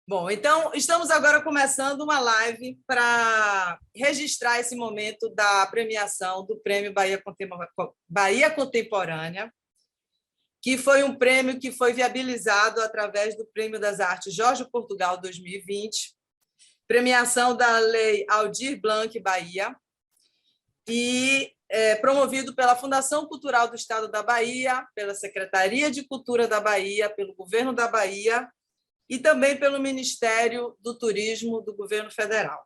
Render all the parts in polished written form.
Bom, então, estamos agora começando uma live para registrar esse momento da premiação do Prêmio Bahia Contemporânea, que foi um prêmio que foi viabilizado através do Prêmio das Artes Jorge Portugal 2020, premiação da Lei Aldir Blanc Bahia, e promovido pela Fundação Cultural do Estado da Bahia, pela Secretaria de Cultura da Bahia, pelo Governo da Bahia, e também pelo Ministério do Turismo do Governo Federal.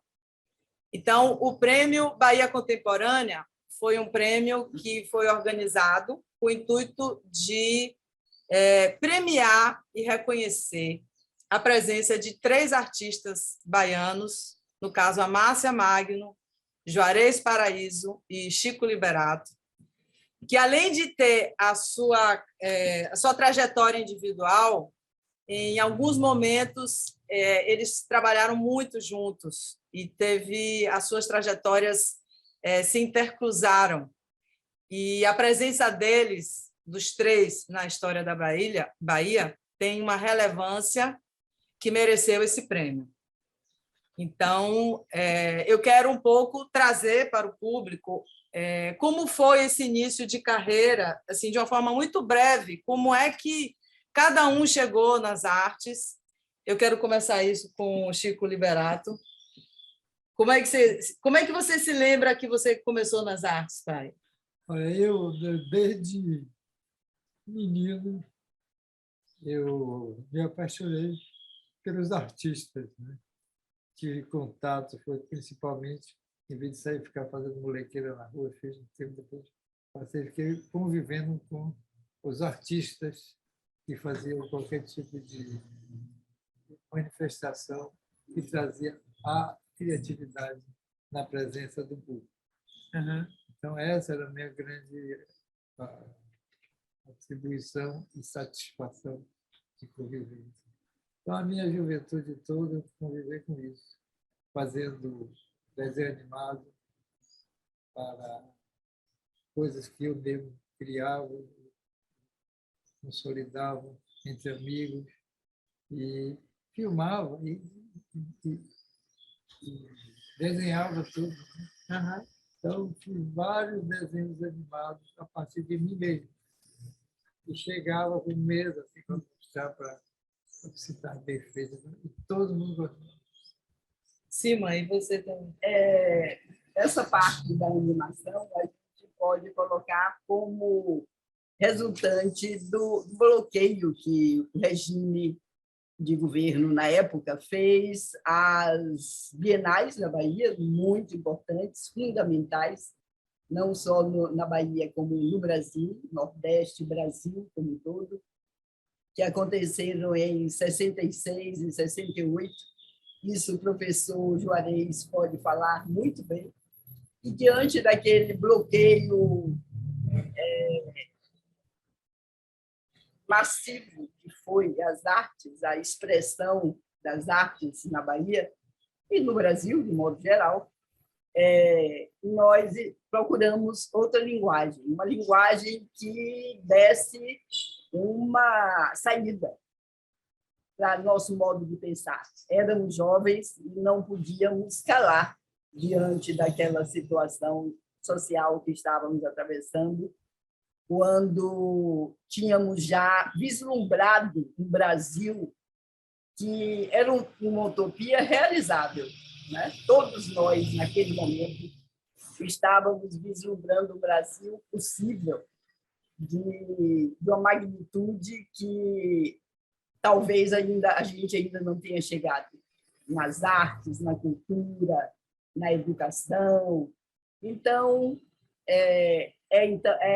Então, o Prêmio Bahia Contemporânea foi um prêmio que foi organizado com o intuito de premiar e reconhecer a presença de 3 artistas baianos, no caso, a Márcia Magno, Juarez Paraíso e Chico Liberato, que, além de ter a sua trajetória individual, em alguns momentos, eles trabalharam muito juntos e as suas trajetórias se intercruzaram. E a presença deles, dos 3, na história da Bahia, tem uma relevância que mereceu esse prêmio. Então, eu quero um pouco trazer para o público como foi esse início de carreira, assim, de uma forma muito breve, como é que cada um chegou nas artes. Eu quero começar isso com o Chico Liberato. Como é que você se lembra que você começou nas artes, pai? Olha, eu, desde menino, eu me apaixonei pelos artistas, né? Tive contato, foi principalmente, em vez de sair e ficar fazendo molequeira na rua, fiz um tempo depois, fiquei convivendo com os artistas que faziam qualquer tipo de manifestação que trazia a criatividade na presença do público. Uhum. Então, essa era a minha grande atribuição e satisfação de conviver. Então, a minha juventude toda eu convivi com isso, fazendo desenho animado para coisas que eu mesmo criava, consolidava entre amigos e filmava e desenhava tudo. Uhum. Então, fiz vários desenhos animados a partir de mim mesmo. E chegava com medo, assim, para mostrar para se estar bem feito. E todo mundo gostava. Sim, mãe, você também. Essa parte da animação a gente pode colocar como resultante do bloqueio que o regime de governo, na época, fez às bienais na Bahia, muito importantes, fundamentais, não só na Bahia, como no Brasil, Nordeste, Brasil como um todo, que aconteceram em 66 e 68. Isso o professor Juarez pode falar muito bem. E, diante daquele bloqueio massivo que foi as artes, a expressão das artes na Bahia e no Brasil, de modo geral, nós procuramos outra linguagem, uma linguagem que desse uma saída para nosso modo de pensar. Éramos jovens e não podíamos calar diante daquela situação social que estávamos atravessando, quando tínhamos já vislumbrado um Brasil que era uma utopia realizável, né? Todos nós, naquele momento, estávamos vislumbrando um Brasil possível, de uma magnitude que talvez a gente ainda não tenha chegado nas artes, na cultura, na educação. Então, é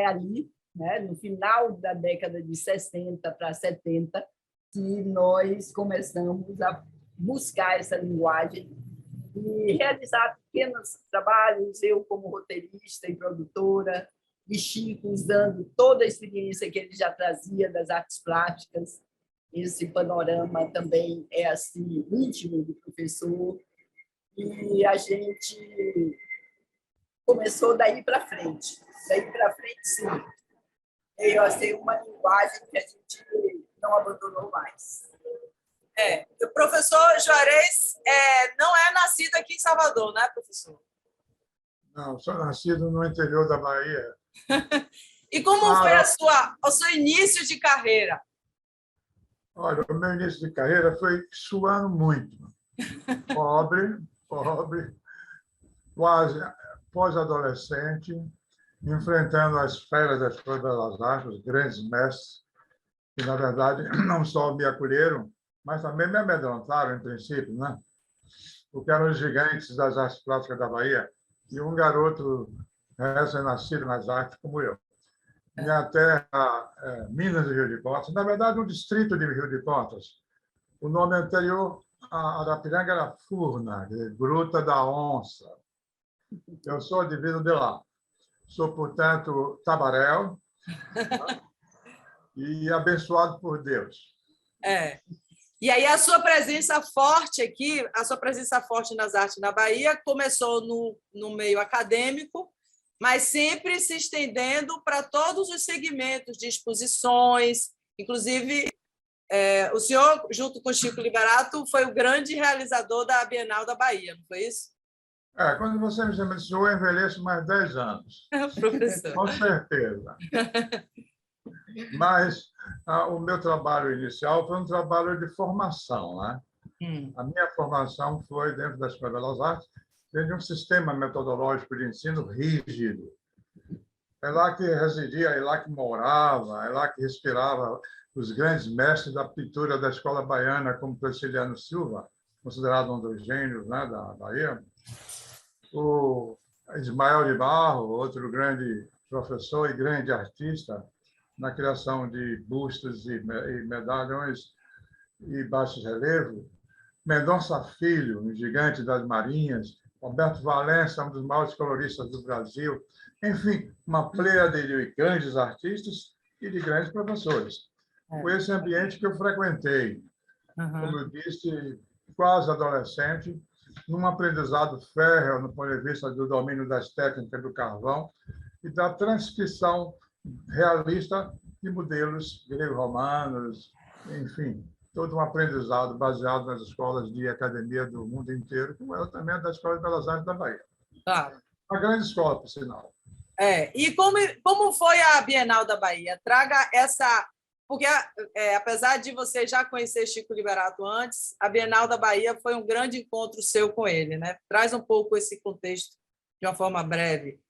ali, né, no final da década de 60 para 70, que nós começamos a buscar essa linguagem e realizar pequenos trabalhos, eu como roteirista e produtora, e Chico usando toda a experiência que ele já trazia das artes plásticas. Esse panorama também é assim íntimo do professor, e a gente começou daí para frente. Daí para frente, sim, veio a ser uma linguagem que a gente não abandonou mais. O professor Juarez não é nascido aqui em Salvador, né, professor? Não, sou nascido no interior da Bahia. E como foi o seu início de carreira? Olha, o meu início de carreira foi suando muito. Pobre, quase pós-adolescente, enfrentando as feras da Escola de Belas Artes, os grandes mestres, que, na verdade, não só me acolheram, mas também me amedrontaram, em princípio, né? Porque eram os gigantes das artes plásticas da Bahia e um garoto recém-nascido nas artes como eu. Minha terra é Minas de Rio de Contas, na verdade, um distrito de Rio de Contas. O nome anterior a Arapiranga era Furna, Gruta da Onça. Eu sou de Vila de lá. Sou, portanto, tabaréu e abençoado por Deus. E aí a sua presença forte aqui, a sua presença forte nas artes na Bahia começou no meio acadêmico, mas sempre se estendendo para todos os segmentos de exposições. Inclusive, o senhor, junto com Chico Liberato, foi o grande realizador da Bienal da Bahia, não foi isso? Quando você me chama de senhor, eu envelheço mais 10 anos. Professor. Com certeza. Mas o meu trabalho inicial foi um trabalho de formação, né? A minha formação foi dentro da Escola de Belas Artes, dentro de um sistema metodológico de ensino rígido. É lá que residia, é lá que morava, é lá que respirava os grandes mestres da pintura da escola baiana, como Prisciliano Silva, considerado um dos gênios, né, da Bahia. O Ismael de Barro, outro grande professor e grande artista na criação de bustos e medalhões e baixos relevos. Mendonça Filho, um gigante das marinhas. Roberto Valença, um dos maiores coloristas do Brasil. Enfim, uma pleiade de grandes artistas e de grandes professores. Foi esse ambiente que eu frequentei, como eu disse, quase adolescente, num aprendizado férreo no ponto de vista do domínio das técnicas do carvão e da transcrição realista de modelos grego-romanos, enfim, todo um aprendizado baseado nas escolas de academia do mundo inteiro, como eu também da Escola de Belas Artes da Bahia. Claro. Uma grande escola, por sinal. E como foi a Bienal da Bahia? Traga essa... Porque, apesar de você já conhecer Chico Liberato antes, a Bienal da Bahia foi um grande encontro seu com ele, né? Traz um pouco esse contexto de uma forma breve.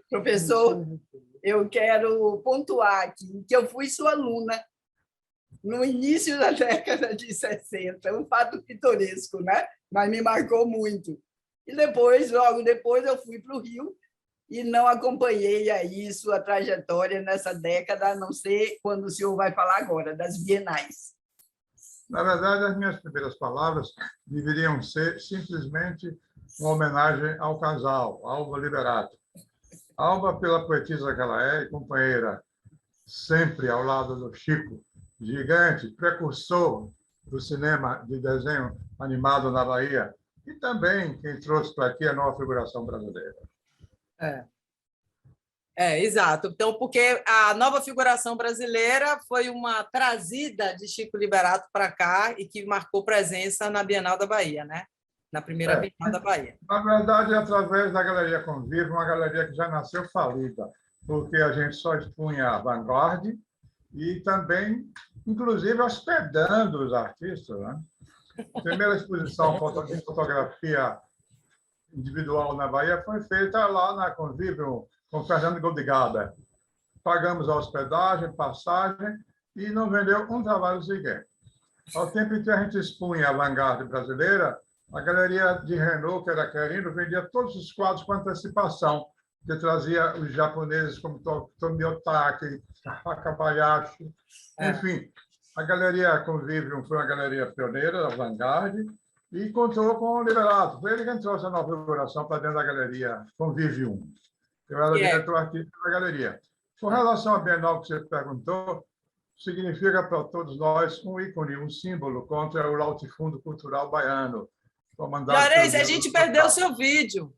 Professor, eu quero pontuar aqui que eu fui sua aluna no início da década de 60, um fato pitoresco, né? Mas me marcou muito. E depois, logo depois, eu fui para o Rio e não acompanhei aí sua trajetória nessa década, a não ser quando o senhor vai falar agora, das bienais. Na verdade, as minhas primeiras palavras deveriam ser simplesmente uma homenagem ao casal, Alba Liberato. Alba, pela poetisa que ela é, e companheira sempre ao lado do Chico, gigante, precursor do cinema de desenho animado na Bahia, e também quem trouxe para aqui a nova figuração brasileira. Exato. Então, porque a nova figuração brasileira foi uma trazida de Chico Liberato para cá e que marcou presença na Bienal da Bahia, né? Na primeira Bienal da Bahia. Na verdade, através da Galeria Convívio, uma galeria que já nasceu falida, porque a gente só expunha a vanguarda e também, inclusive, hospedando os artistas, né? A primeira exposição de fotografia individual na Bahia foi feita lá na Convívio, com Fernando Goldigada. Pagamos a hospedagem, passagem e não vendeu um trabalho sequer. Ao tempo em que a gente expunha a vanguarda brasileira, a galeria de Renault, que era Querino, vendia todos os quadros com antecipação, que trazia os japoneses como Tomiotaki, Takabayashi, enfim. A galeria Convívio foi uma galeria pioneira, da vanguarda, e contou com o Liberato. Foi ele que trouxe a nova figuração para dentro da galeria Convívio. Eu era diretor artístico da galeria. Com relação à Bienal que você perguntou, significa para todos nós um ícone, um símbolo contra o latifúndio cultural baiano. Juarez, a gente perdeu o seu vídeo.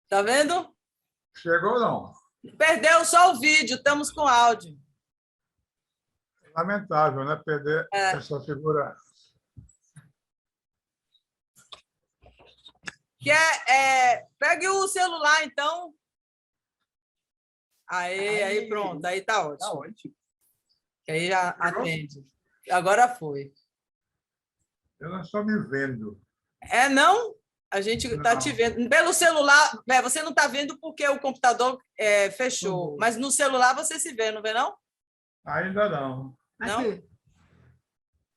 Está vendo? Chegou, não? Perdeu só o vídeo, estamos com áudio. Lamentável, né? Perder essa figura. Pegue o celular, então. Aí pronto, aí tá ótimo. Tá ótimo. Que aí já atende. Agora foi. Eu não estou me vendo. Não? A gente está te vendo. Pelo celular, você não está vendo porque o computador fechou, mas no celular você se vê, não vê, não? Ainda não. Não? Aqui,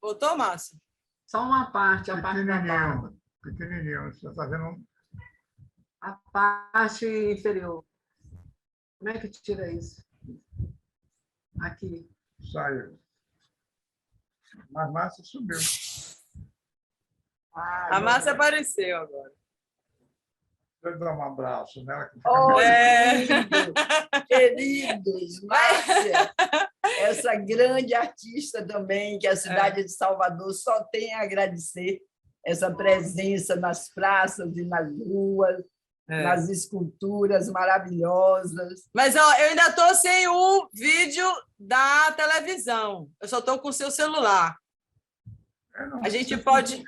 Botou, Márcio? só uma parte, a parte da barba. Pequenininho. Você está vendo? A parte inferior. Como é que tira isso? Aqui. Saiu. Mas Márcia subiu. A Márcia apareceu agora. Deixa eu dar um abraço nela. Que fica Oh, É. queridos, Márcia, essa grande artista também, que a cidade de Salvador só tem a agradecer essa presença nas praças e nas ruas, nas esculturas maravilhosas. Mas ó, eu ainda estou sem o vídeo da televisão. Eu só estou com o seu celular. não, A gente pode...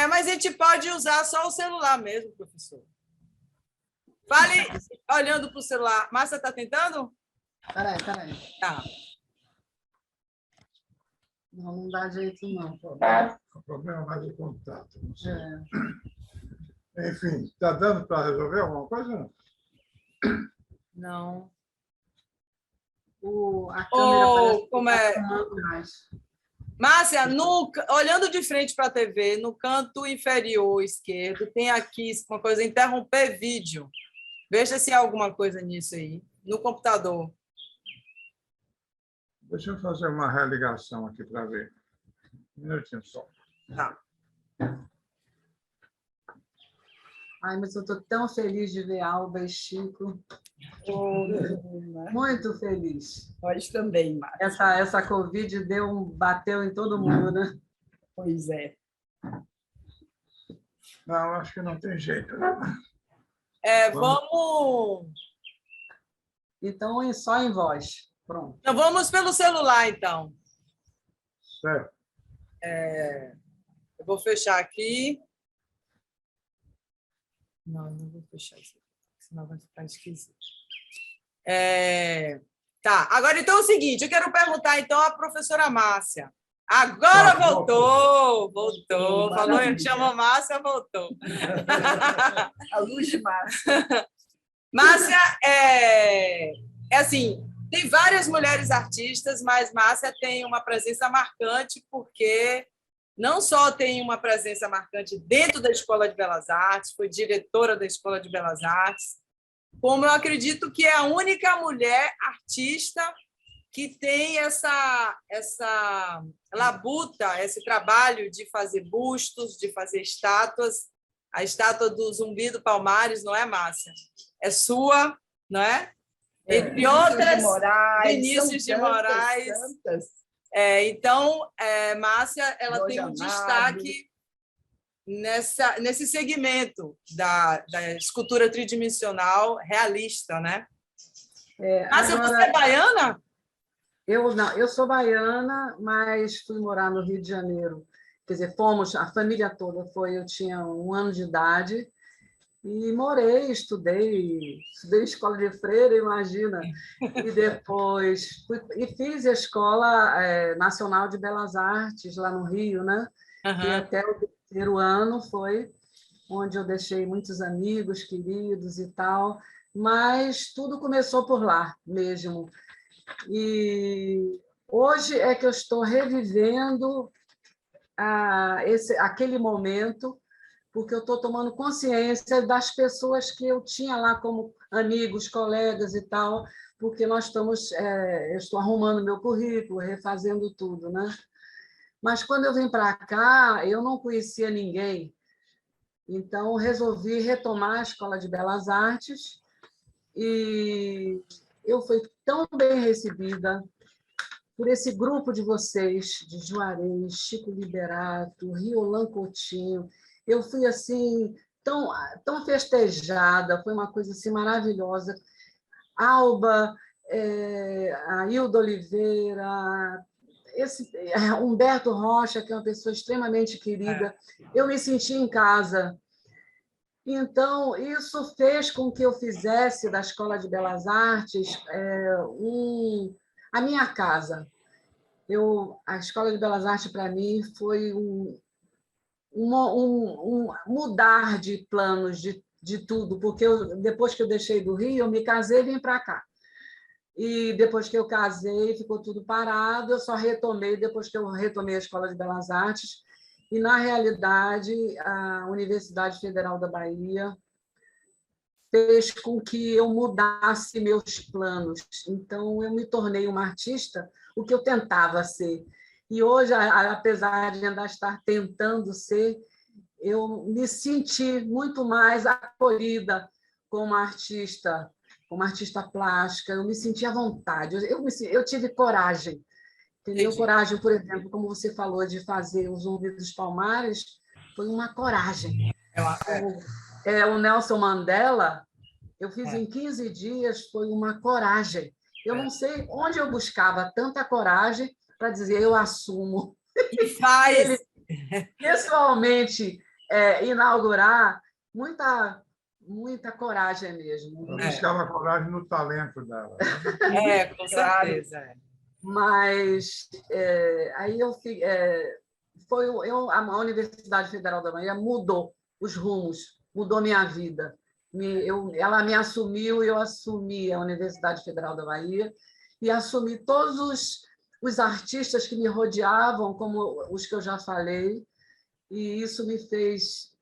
mas a gente pode usar só o celular mesmo, professor. Fale olhando para o celular. Márcia está tentando? Peraí. Tá. Não dá jeito, não. O problema é mais o contato. Não sei. Enfim, está dando para resolver alguma coisa? Não. A câmera como é? Mais. Márcia, olhando de frente para a TV, no canto inferior esquerdo, tem aqui uma coisa, interromper vídeo. Veja se há alguma coisa nisso aí, no computador. Deixa eu fazer uma religação aqui para ver. Um minutinho só. Tá. Ai, mas eu estou tão feliz de ver Alba e Chico. Muito feliz. Nós também, Márcia. Essa Covid bateu em todo mundo, né? Pois é. Não, acho que não tem jeito. Né? Vamos... Então, só em voz. Pronto. Então, vamos pelo celular, então. Certo. Eu vou fechar aqui. Não vou fechar isso, senão vai ficar esquisito. Tá, agora então é o seguinte, eu quero perguntar então à professora Márcia. Agora voltou. Falou, eu chamo Márcia, voltou. A luz de Márcia. Márcia, assim, tem várias mulheres artistas, mas Márcia tem uma presença marcante porque não só tem uma presença marcante dentro da Escola de Belas Artes, foi diretora da Escola de Belas Artes, como eu acredito que é a única mulher artista que tem essa labuta, esse trabalho de fazer bustos, de fazer estátuas. A estátua do Zumbi do Palmares, não é, Márcia? É sua, não é? Entre outras, Vinícius de Moraes. Então, Márcia, ela tem um destaque nesse segmento da escultura tridimensional realista, né? Márcia, Agora, você é baiana? Eu sou baiana, mas fui morar no Rio de Janeiro. Quer dizer, a família toda eu tinha 1 ano de idade, e morei, estudei escola de freira, imagina, e depois fiz a Escola Nacional de Belas Artes, lá no Rio, né? E até o 3º ano foi onde eu deixei muitos amigos queridos e tal, mas tudo começou por lá mesmo. E hoje é que eu estou revivendo aquele momento, porque eu estou tomando consciência das pessoas que eu tinha lá como amigos, colegas e tal, porque eu estou arrumando meu currículo, refazendo tudo, né? Mas quando eu vim para cá, eu não conhecia ninguém, então resolvi retomar a Escola de Belas Artes e eu fui tão bem recebida por esse grupo de vocês, de Juarez, Chico Liberato, Riolan Coutinho. Eu fui assim tão festejada, foi uma coisa assim maravilhosa. Alba, a Hilda Oliveira, Humberto Rocha, que é uma pessoa extremamente querida, eu me senti em casa. Então, isso fez com que eu fizesse da Escola de Belas Artes a minha casa. A Escola de Belas Artes, para mim, foi um mudar de planos de tudo, porque depois que eu deixei do Rio, eu me casei e vim para cá. E depois que eu casei, ficou tudo parado, eu só retomei depois que eu retomei a Escola de Belas Artes. E, na realidade, a Universidade Federal da Bahia fez com que eu mudasse meus planos. Então, eu me tornei uma artista, o que eu tentava ser. E hoje, apesar de ainda estar tentando ser, eu me senti muito mais acolhida como artista plástica, eu me senti à vontade, eu tive coragem, entendeu? Entendi. Coragem, por exemplo, como você falou, de fazer o Zumbi dos Palmares, foi uma coragem. O Nelson Mandela, eu fiz em 15 dias, foi uma coragem. Eu não sei onde eu buscava tanta coragem para dizer, eu assumo. E faz. Ele, pessoalmente, inaugurar, muita coragem mesmo. Eu buscava coragem no talento dela. Né? Com certeza. Mas aí a Universidade Federal da Bahia mudou os rumos, mudou minha vida. Ela me assumiu e eu assumi a Universidade Federal da Bahia e assumi todos os artistas que me rodeavam, como os que eu já falei, e isso me fez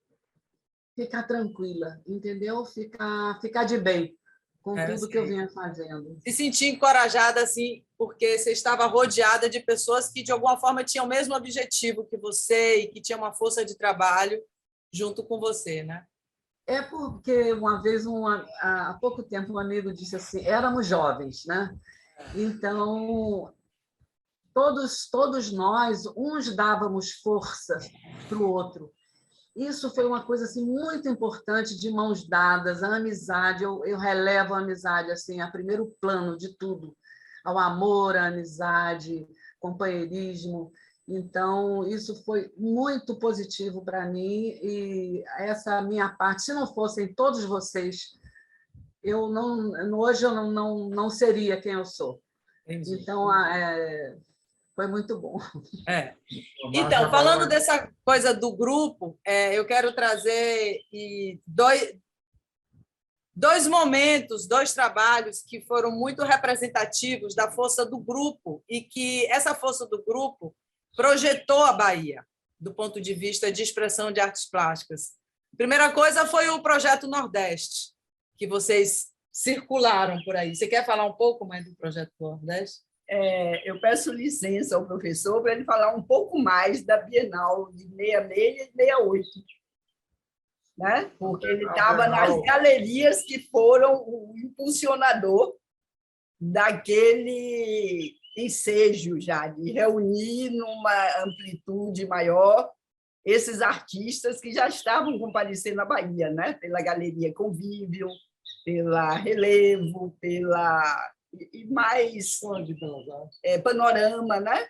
ficar tranquila, entendeu? Ficar de bem com tudo que eu vinha fazendo. Se sentir encorajada, assim, porque você estava rodeada de pessoas que, de alguma forma, tinham o mesmo objetivo que você e que tinham uma força de trabalho junto com você, né? É porque uma vez, há pouco tempo, um amigo disse assim, éramos jovens, né? Então, todos nós, uns dávamos força para o outro. Isso foi uma coisa assim, muito importante, de mãos dadas, a amizade. Eu relevo a amizade assim, a primeiro plano de tudo, ao amor, à amizade, companheirismo. Então, isso foi muito positivo para mim e essa minha parte, se não fossem todos vocês, hoje eu não seria quem eu sou. Entendi. Então, foi muito bom. Então, falando dessa coisa do grupo, eu quero trazer dois momentos, dois trabalhos que foram muito representativos da força do grupo e que essa força do grupo projetou a Bahia do ponto de vista de expressão de artes plásticas. A primeira coisa foi o Projeto Nordeste, que vocês circularam por aí. Você quer falar um pouco mais do Projeto Nordeste? Eu peço licença ao professor para ele falar um pouco mais da Bienal de 66 e 68, né? Porque ele estava nas galerias que foram o impulsionador daquele ensejo já, de reunir numa amplitude maior esses artistas que já estavam comparecendo na Bahia, né? Pela Galeria Convívio, pela Relevo, e mais Panorama, né?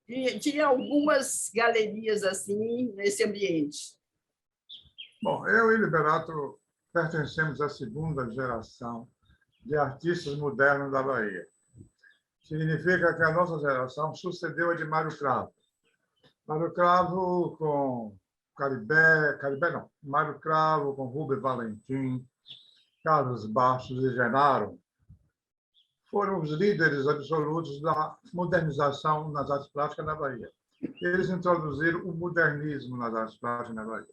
E tinha algumas galerias assim nesse ambiente. Bom, eu e Liberato pertencemos à segunda geração de artistas modernos da Bahia. Significa que a nossa geração sucedeu a de Mário Cravo. Mário Cravo com Mário Cravo com Rubem Valentim, Carlos Bastos e Genaro, foram os líderes absolutos da modernização nas artes plásticas na Bahia. Eles introduziram o modernismo nas artes plásticas na Bahia.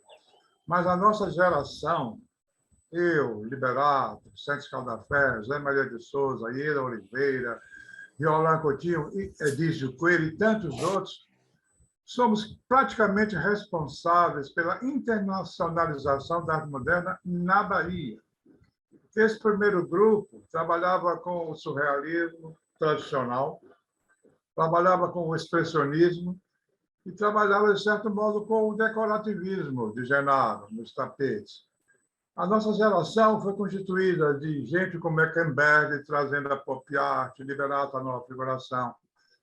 Mas a nossa geração, eu, Liberato, Vicente Scaldafé, Zé Maria de Souza, Ira Oliveira, Violan Coutinho, Edísio Coelho e tantos outros, somos praticamente responsáveis pela internacionalização da arte moderna na Bahia. Esse primeiro grupo trabalhava com o surrealismo tradicional, trabalhava com o expressionismo e trabalhava, de certo modo, com o decorativismo de Genaro, nos tapetes. A nossa geração foi constituída de gente como Eckenberg, trazendo a pop art, Liberato a nova figuração,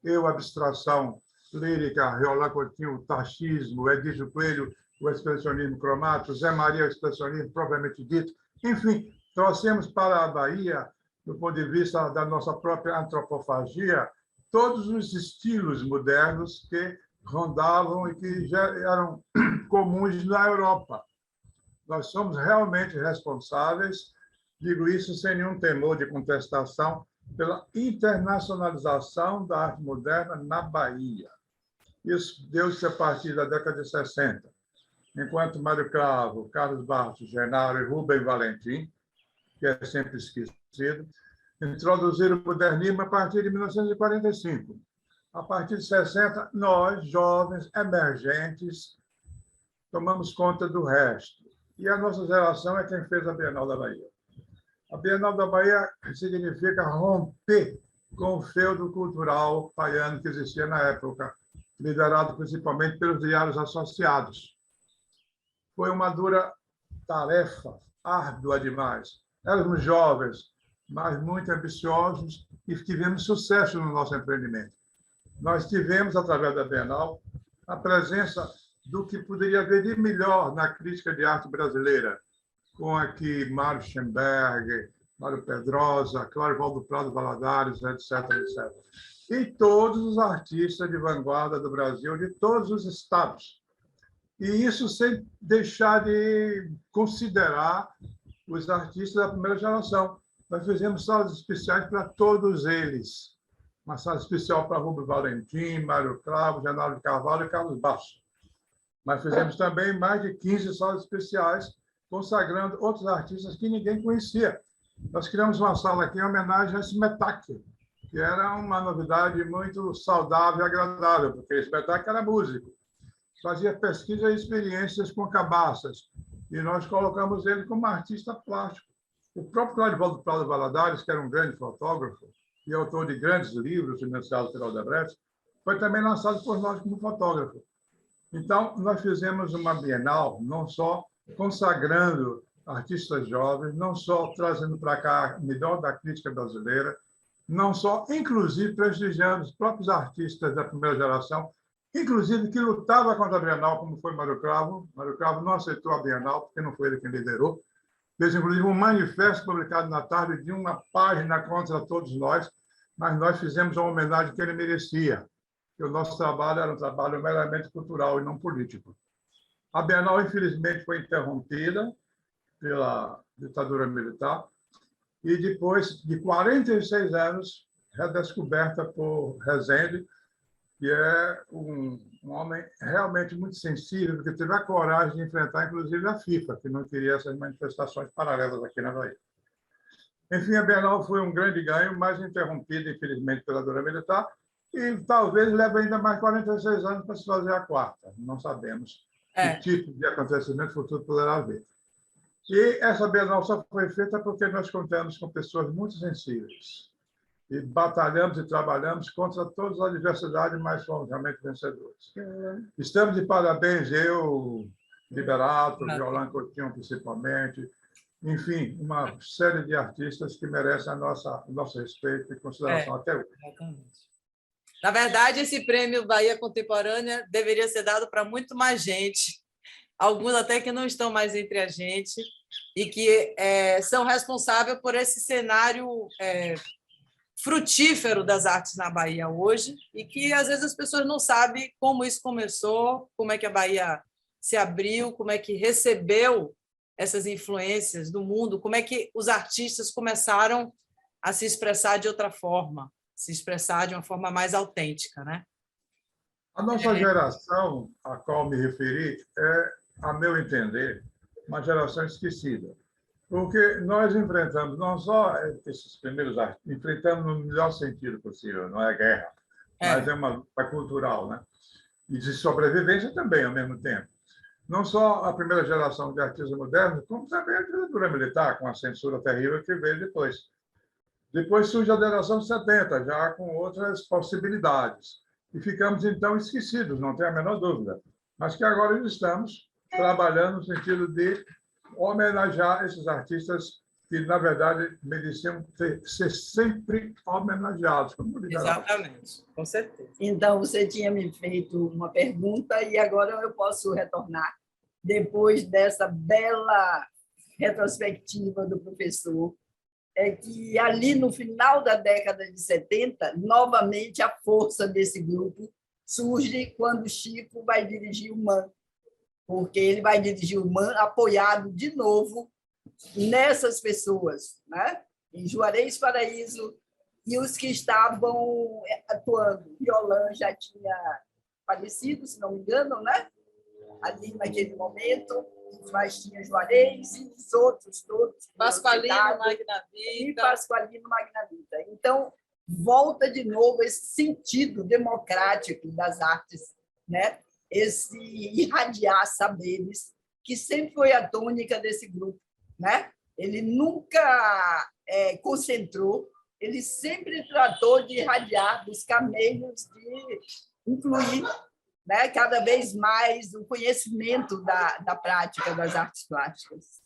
eu, abstração lírica, Riolan Coutinho, o taxismo, Edício Coelho, o expressionismo cromático, Zé Maria, o expressionismo propriamente dito. Enfim, trouxemos para a Bahia, do ponto de vista da nossa própria antropofagia, todos os estilos modernos que rondavam e que já eram comuns na Europa. Nós somos realmente responsáveis, digo isso sem nenhum temor de contestação, pela internacionalização da arte moderna na Bahia. Isso deu-se a partir da década de 60, enquanto Mário Cravo, Carlos Bartos, Genaro e Rubem Valentim, que é sempre esquecido, introduziram o modernismo a partir de 1945. A partir de 60, nós, jovens, emergentes, tomamos conta do resto. E a nossa geração é quem fez a Bienal da Bahia. A Bienal da Bahia significa romper com o feudo cultural baiano que existia na época, liderado principalmente pelos diários associados. Foi uma dura tarefa, árdua demais. Éramos jovens, mas muito ambiciosos e tivemos sucesso no nosso empreendimento. Nós tivemos, através da Bienal, a presença do que poderia haver de melhor na crítica de arte brasileira, com aqui Mário Schemberg, Mário Pedrosa, Clóvis Prado Valadares, etc., etc. E todos os artistas de vanguarda do Brasil, de todos os estados. E isso sem deixar de considerar os artistas da primeira geração. Nós fizemos salas especiais para todos eles. Uma sala especial para Rubem Valentim, Mário Cravo, Genaro de Carvalho e Carlos Basso. Mas fizemos também mais de 15 salas especiais, consagrando outros artistas que ninguém conhecia. Nós criamos uma sala aqui em homenagem a Smetak, que era uma novidade muito saudável e agradável, porque Smetak era músico, fazia pesquisa e experiências com cabaças, e nós colocamos ele como artista plástico. O próprio Clóvis Prado Valadares, que era um grande fotógrafo e autor de grandes livros financiados pela Odebrecht, foi também lançado por nós como fotógrafo. Então, nós fizemos uma Bienal, não só consagrando artistas jovens, não só trazendo para cá o melhor da crítica brasileira, não só, inclusive, prestigiando os próprios artistas da primeira geração, inclusive que lutava contra a Bienal, como foi Mário Cravo. Mário Cravo não aceitou a Bienal, porque não foi ele quem liderou. Fez, inclusive, um manifesto publicado na tarde de uma página contra todos nós, mas nós fizemos uma homenagem que ele merecia, que o nosso trabalho era um trabalho meramente cultural e não político. A Bienal, infelizmente, foi interrompida pela ditadura militar e, depois de 46 anos, redescoberta por Rezende, que é um homem realmente muito sensível, porque teve a coragem de enfrentar, inclusive, a FIFA, que não queria essas manifestações paralelas aqui na Bahia. Enfim, a Bienal foi um grande ganho, mas interrompida, infelizmente, pela ditadura militar, e talvez leve ainda mais 46 anos para se fazer a quarta. Não sabemos que tipo de acontecimento futuro poderá haver. E essa Bienal só foi feita porque nós contamos com pessoas muito sensíveis. E batalhamos e trabalhamos contra todas as adversidades, mas fomos realmente vencedores. Estamos de parabéns, eu, Liberato, Riolan Coutinho, principalmente, enfim, uma série de artistas que merecem o nosso respeito e consideração até hoje. Exatamente. Na verdade, esse prêmio Bahia Contemporânea deveria ser dado para muito mais gente, alguns até que não estão mais entre a gente, e que são responsáveis por esse cenário frutífero das artes na Bahia hoje, e que, às vezes, as pessoas não sabem como isso começou, como é que a Bahia se abriu, como é que recebeu essas influências do mundo, como é que os artistas começaram a se expressar de outra forma, se expressar de uma forma mais autêntica, né? A nossa geração, a qual me referi, é, a meu entender, uma geração esquecida. Porque nós enfrentamos não só esses primeiros artistas, enfrentamos no melhor sentido possível, não é guerra, mas é uma cultural, né? E de sobrevivência também, ao mesmo tempo. Não só a primeira geração de artistas modernos, como também a ditadura militar, com a censura terrível que veio depois. Depois surge a geração de 70, já com outras possibilidades. E ficamos, então, esquecidos, não tem a menor dúvida. Mas que agora estamos trabalhando no sentido de homenagear esses artistas que, na verdade, mereciam ser sempre homenageados. Exatamente, com certeza. Então, você tinha me feito uma pergunta e agora eu posso retornar, depois dessa bela retrospectiva do professor, é que ali no final da década de 70, novamente a força desse grupo surge quando Chico vai dirigir o MAN, porque ele vai dirigir o MAN apoiado de novo nessas pessoas, né? Em Juarez Paraíso, e os que estavam atuando. Violan já tinha falecido, se não me engano, né? Ali naquele momento, mas tinha Juarez e os outros todos. Pasqualino, Magnavita. E Pasqualino Magnavita. Então, volta de novo esse sentido democrático das artes, né? Esse irradiar saberes, que sempre foi a tônica desse grupo, né? Ele nunca concentrou, ele sempre tratou de irradiar, buscar meios de incluir, né, cada vez mais o conhecimento da prática das artes plásticas.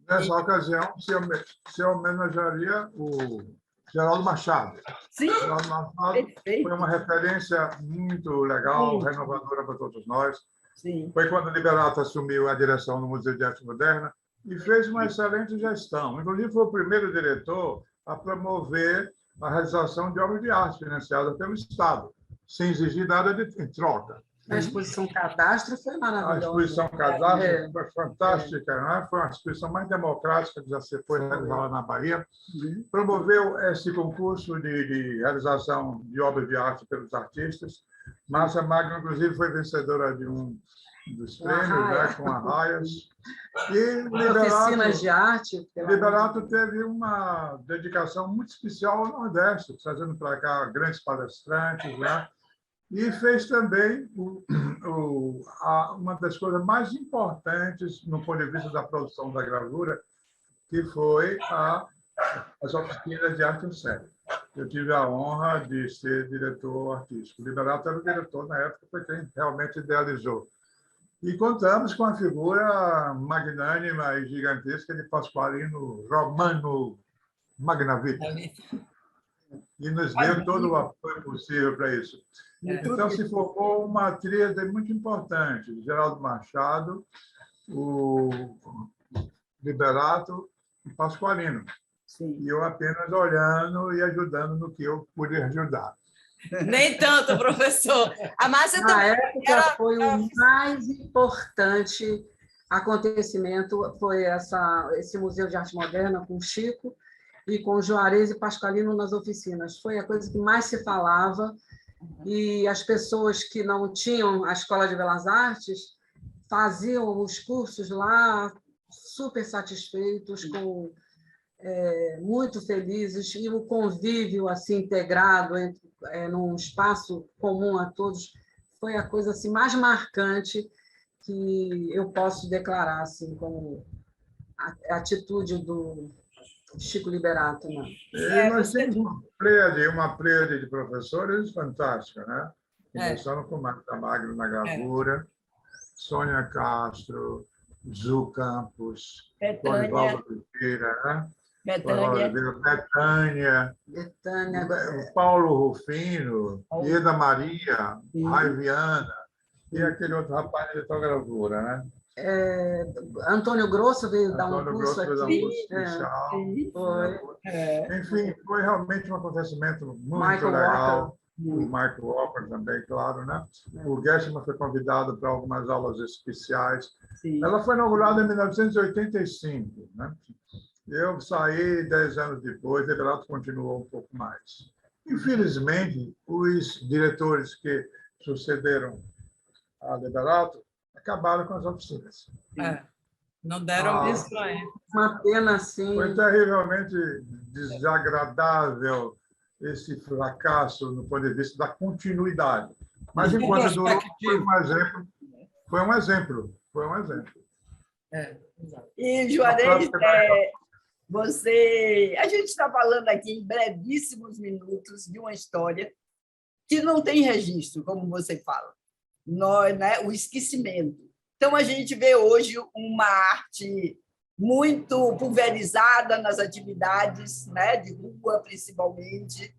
Nessa ocasião, se homenagearia o Geraldo Machado. Sim, Geraldo Machado perfeito. foi uma referência muito legal, renovadora para todos nós. Sim. Foi quando o Liberato assumiu a direção do Museu de Arte Moderna e fez uma excelente gestão. Inclusive, foi o primeiro diretor a promover a realização de obras de arte financiadas pelo Estado, sem exigir nada em troca. A exposição Cadastro foi maravilhosa. A exposição Cadastro foi fantástica, né? Foi uma exposição mais democrática que já foi realizada na Bahia. Promoveu esse concurso de realização de obras de arte pelos artistas. Márcia Magno, inclusive, foi vencedora de um dos prêmios, né? Com arraias. E oficinas de arte. Liberato teve uma dedicação muito especial ao Nordeste, trazendo para cá grandes palestrantes, né? E fez também uma das coisas mais importantes no ponto de vista da produção da gravura, que foi as oficinas de arte em série. Eu tive a honra de ser diretor artístico. O Liberato era o diretor na época, foi quem realmente idealizou. E contamos com a figura magnânima e gigantesca de Pasqualino Romano Magnavita. E nos deu todo o apoio possível para isso. Então, se formou uma tríade muito importante: Geraldo Machado, o Liberato e Pasqualino. Sim. E eu apenas olhando e ajudando no que eu pude ajudar. Nem tanto, professor. A Márcia Na época foi o mais importante acontecimento, foi esse Museu de Arte Moderna com o Chico e com o Juarez e Pasqualino nas oficinas. Foi a coisa que mais se falava, e as pessoas que não tinham a Escola de Belas Artes faziam os cursos lá super satisfeitos, muito felizes, e o convívio assim integrado num espaço comum a todos foi a coisa assim mais marcante que eu posso declarar assim como a atitude do Chico Liberato, né? E nós temos uma pleiade de professores fantástica, né? Começando com Marta Magno na gravura, Sônia Castro, Zu Campos, Olivaldo Oliveira, né? Betânia, Paulo Rufino, Ieda Maria, Raiviana, e aquele outro rapaz de litogravura, né? Antônio Grosso veio dar um curso aqui. Enfim, foi realmente um acontecimento muito legal. O Michael Walker também, claro, né? O Gershman foi convidado para algumas aulas especiais. Sim. Ela foi inaugurada em 1985, né? Eu saí 10 anos depois, o Liberato continuou um pouco mais. Infelizmente, os diretores que sucederam a Liberato acabaram com as oficinas. Não deram isso para ele. Uma pena, sim. Foi terrivelmente desagradável esse fracasso no ponto de vista da continuidade. Mas, enquanto durou, foi um exemplo. E, Juarez, a gente está falando aqui em brevíssimos minutos de uma história que não tem registro, como você fala. O esquecimento. Então, a gente vê hoje uma arte muito pulverizada nas atividades, né, de rua, principalmente,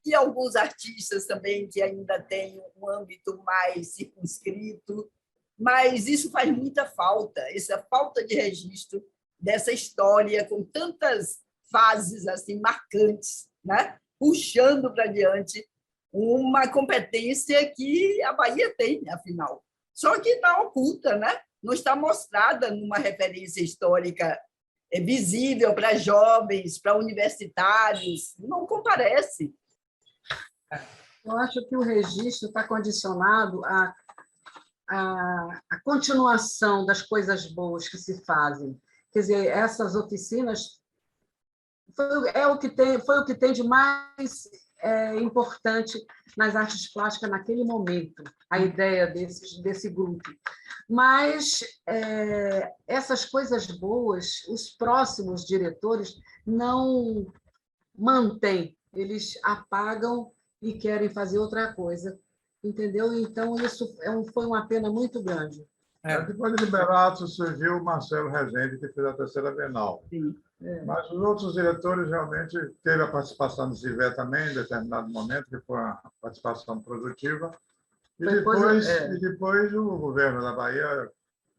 e alguns artistas também que ainda têm um âmbito mais circunscrito, mas isso faz muita falta, essa falta de registro dessa história com tantas fases assim marcantes, né, puxando para diante uma competência que a Bahia tem, afinal. Só que está oculta, né? Não está mostrada numa referência histórica visível para jovens, para universitários, não comparece. Eu acho que o registro está condicionado à continuação das coisas boas que se fazem. Quer dizer, essas oficinas foi o que tem de mais importante nas artes plásticas naquele momento, a ideia desse grupo. Mas essas coisas boas, os próximos diretores não mantêm, eles apagam e querem fazer outra coisa, entendeu? Então, isso foi uma pena muito grande. Depois de Liberato surgiu o Marcelo Rezende, que fez a terceira Bienal. Sim. Mas os outros diretores realmente teve a participação do Zivé também, em determinado momento, que foi uma participação produtiva. E depois o governo da Bahia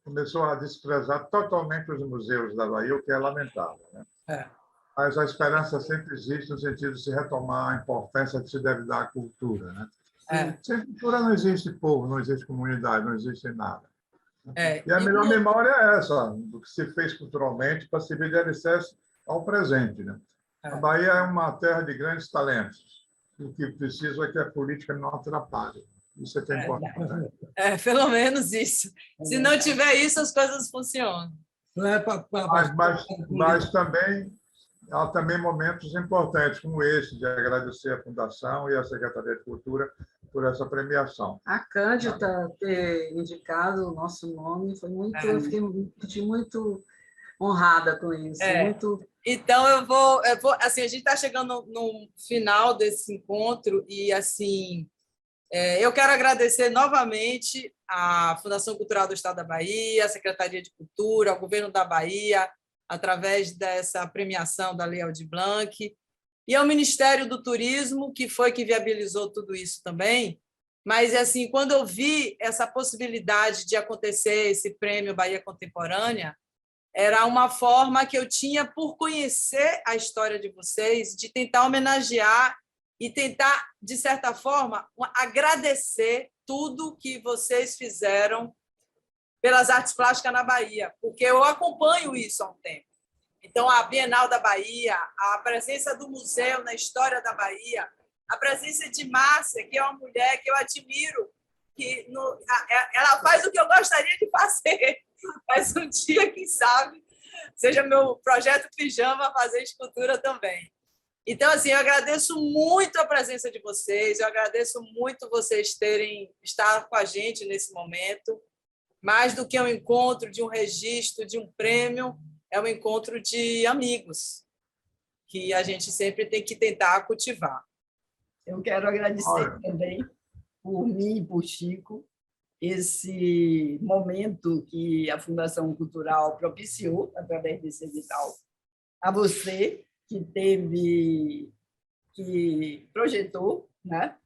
começou a desprezar totalmente os museus da Bahia, o que é lamentável, né? Mas a esperança sempre existe no sentido de se retomar a importância que se deve dar à cultura, né? Sem cultura não existe povo, não existe comunidade, não existe nada. E a melhor memória é essa, do que se fez culturalmente para servir de alicerce ao presente, né? A Bahia é uma terra de grandes talentos. O que precisa é que a política não atrapalhe. Isso é que é importante. Pelo menos isso. Se não tiver isso, as coisas funcionam. Mas também há também momentos importantes, como esse, de agradecer à Fundação e à Secretaria de Cultura por essa premiação. A Cândida ter indicado o nosso nome foi muito, eu fiquei muito honrada com isso. Muito... Então eu vou assim, a gente está chegando no final desse encontro e assim eu quero agradecer novamente à Fundação Cultural do Estado da Bahia, à Secretaria de Cultura, ao Governo da Bahia, através dessa premiação da Lei Aldir Blanc, e ao Ministério do Turismo, que foi que viabilizou tudo isso também. Mas, assim, quando eu vi essa possibilidade de acontecer esse prêmio Bahia Contemporânea, era uma forma que eu tinha, por conhecer a história de vocês, de tentar homenagear e tentar, de certa forma, agradecer tudo que vocês fizeram pelas artes plásticas na Bahia, porque eu acompanho isso há um tempo. Então, a Bienal da Bahia, a presença do museu na história da Bahia, a presença de Márcia, que é uma mulher que eu admiro, que ela faz o que eu gostaria de fazer, mas um dia, quem sabe, seja meu projeto Pijama fazer escultura também. Então, assim, eu agradeço muito a presença de vocês, eu agradeço muito vocês estar com a gente nesse momento. Mais do que um encontro de um registro, de um prêmio, é um encontro de amigos, que a gente sempre tem que tentar cultivar. Eu quero agradecer também, por mim e por Chico, esse momento que a Fundação Cultural propiciou, através desse edital, a você, que projetou, né,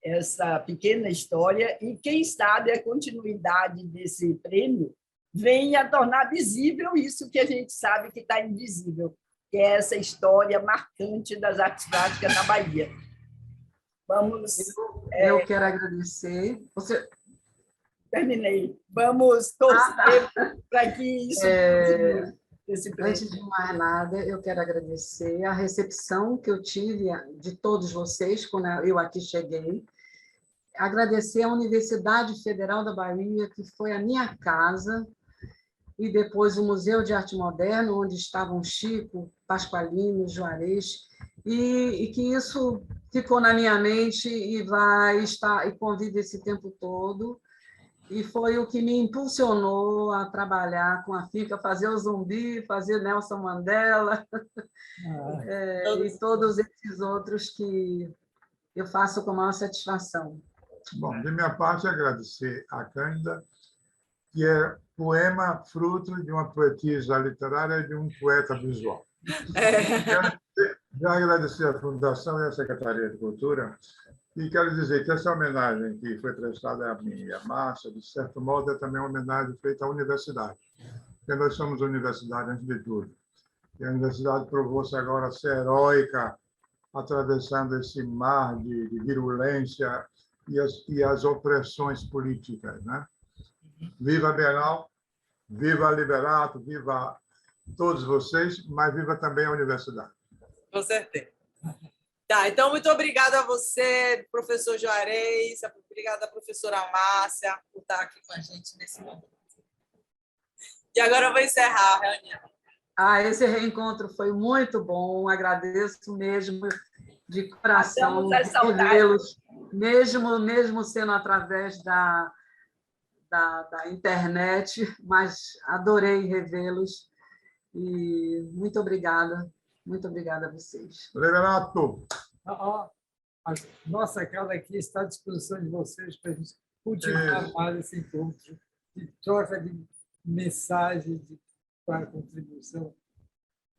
essa pequena história, e quem sabe a continuidade desse prêmio venha a tornar visível isso que a gente sabe que está invisível, que é essa história marcante das artes plásticas na Bahia. Eu quero agradecer. Terminei. Vamos torcer para que isso Antes de mais nada, eu quero agradecer a recepção que eu tive de todos vocês quando eu aqui cheguei. Agradecer à Universidade Federal da Bahia, que foi a minha casa, e depois o Museu de Arte Moderna, onde estavam Chico, Pasqualino, Juarez, e que isso ficou na minha mente e vai estar e convive esse tempo todo. E foi o que me impulsionou a trabalhar com a FICA, fazer o Zumbi, fazer Nelson Mandela, e todos esses outros que eu faço com maior satisfação. Bom, de minha parte, agradecer à Cândida, que é poema fruto de uma poetisa literária e de um poeta visual. Quero já agradecer à Fundação e à Secretaria de Cultura e quero dizer que essa homenagem que foi prestada a mim e a Márcia, de certo modo, é também uma homenagem feita à universidade, porque nós somos universidade antes de tudo. E a universidade provou-se agora ser heróica, atravessando esse mar de virulência e as opressões políticas, né? Viva Bienal, viva a Liberato, viva todos vocês, mas viva também a universidade. Com certeza. Tá, então, muito obrigada a você, professor Juarez, obrigada à professora Márcia, por estar aqui com a gente nesse momento. E agora eu vou encerrar a reunião. Esse reencontro foi muito bom, agradeço mesmo de coração revê-los, mesmo sendo através da internet, mas adorei revê-los e muito obrigada a vocês. Liberato! A nossa casa aqui está à disposição de vocês para a gente continuar mais esse encontro de troca de mensagens para a contribuição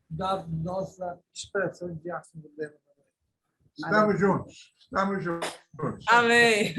da nossa expressão de arte moderna. Estamos juntos. Amém.